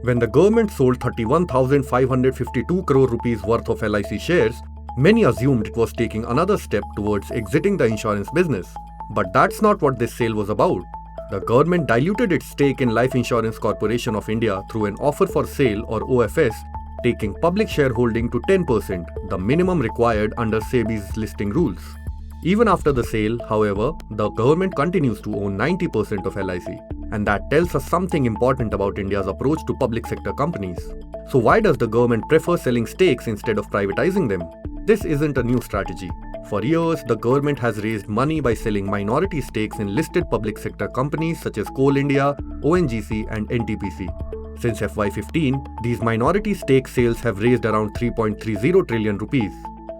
When the government sold 31,552 crore rupees worth of LIC shares, many assumed it was taking another step towards exiting the insurance business. But that's not what this sale was about. The government diluted its stake in Life Insurance Corporation of India through an offer for sale or OFS, taking public shareholding to 10%, the minimum required under SEBI's listing rules. Even after the sale, however, the government continues to own 90% of LIC, and that tells us something important about India's approach to public sector companies. So why does the government prefer selling stakes instead of privatizing them? This isn't a new strategy. For years, the government has raised money by selling minority stakes in listed public sector companies such as Coal India, ONGC and NTPC. Since FY15, these minority stake sales have raised around 3.30 trillion rupees.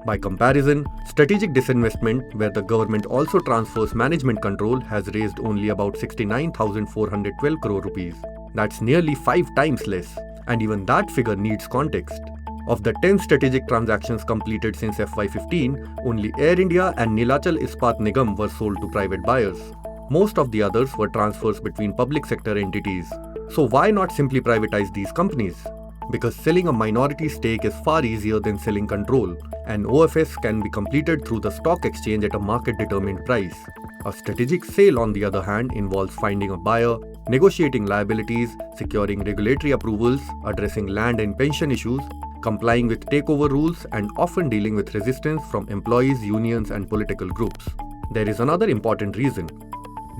By comparison, strategic disinvestment, where the government also transfers management control, has raised only about 69,412 crore rupees. That's nearly 5 times less, and even that figure needs context. Of the 10 strategic transactions completed since FY15, only Air India and Neelachal Ispat Nigam were sold to private buyers. Most of the others were transfers between public sector entities. So why not simply privatize these companies? Because selling a minority stake is far easier than selling control. An OFS can be completed through the stock exchange at a market-determined price. A strategic sale, on the other hand, involves finding a buyer, negotiating liabilities, securing regulatory approvals, addressing land and pension issues, complying with takeover rules, and often dealing with resistance from employees, unions, and political groups. There is another important reason.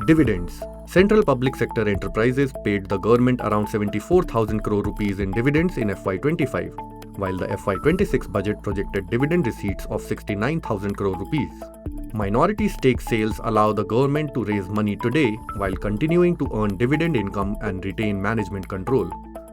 Dividends. Central public sector enterprises paid the government around 74,000 crore rupees in dividends in FY25, while the FY26 budget projected dividend receipts of 69,000 crore rupees. Minority stake sales allow the government to raise money today while continuing to earn dividend income and retain management control.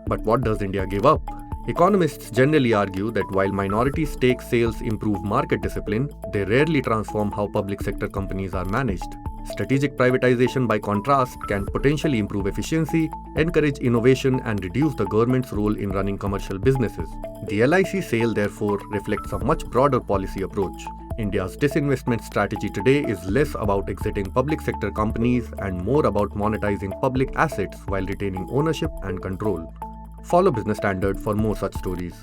But what does India give up? Economists generally argue that while minority stake sales improve market discipline, they rarely transform how public sector companies are managed. Strategic privatization, by contrast, can potentially improve efficiency, encourage innovation, and reduce the government's role in running commercial businesses. The LIC sale, therefore, reflects a much broader policy approach. India's disinvestment strategy today is less about exiting public sector companies and more about monetizing public assets while retaining ownership and control. Follow Business Standard for more such stories.